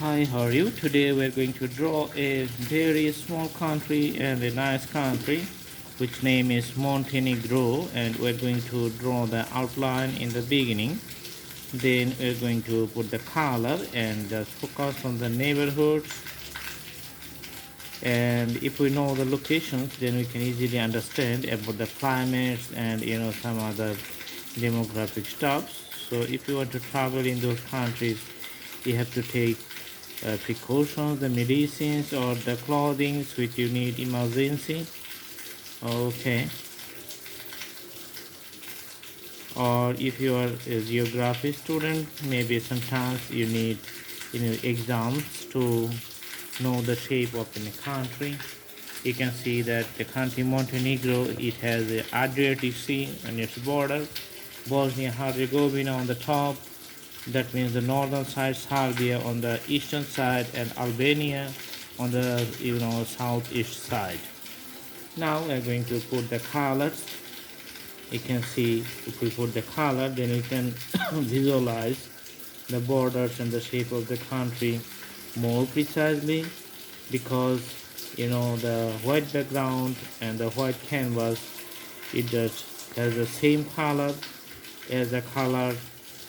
Hi, how are you? Today we're going to draw a very small country and a nice country which name is Montenegro, and we're going to draw the outline in the beginning. Then we're going to put the color and just focus on the neighborhoods, and if we know the locations then we can easily understand about the climates and some other demographic stuffs. So if you want to travel in those countries, you have to take precautions, the medicines or the clothing which you need emergency. Okay. Or if you are a geography student, maybe sometimes you need exams to know the shape of a country. You can see that the country Montenegro, it has the Adriatic Sea on its border, Bosnia Herzegovina on the top, that means the northern side, Serbia on the eastern side, and Albania on the southeast side. Now we're going to put the colors. You can see if we put the color, then we can visualize the borders and the shape of the country more precisely, because the white background and the white canvas, it just has the same color as the color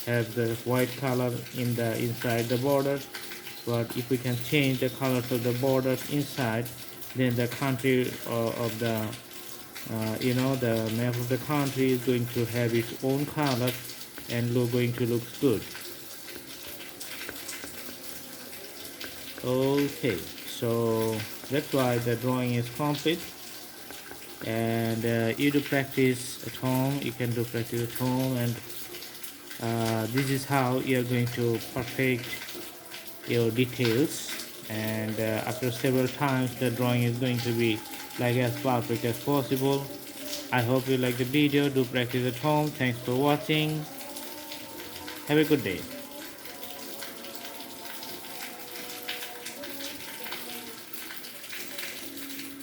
has the white color in the inside the borders. But if we can change the colors of the borders inside, then the country of the the map of the country is going to have its own color and going to look good. Okay, so that's why the drawing is complete, and you do practice at home. You can do practice at home, and this is how you're going to perfect your details, and after several times the drawing is going to be like as perfect as possible. I hope you like the video. Do practice at home. Thanks for watching. Have a good day.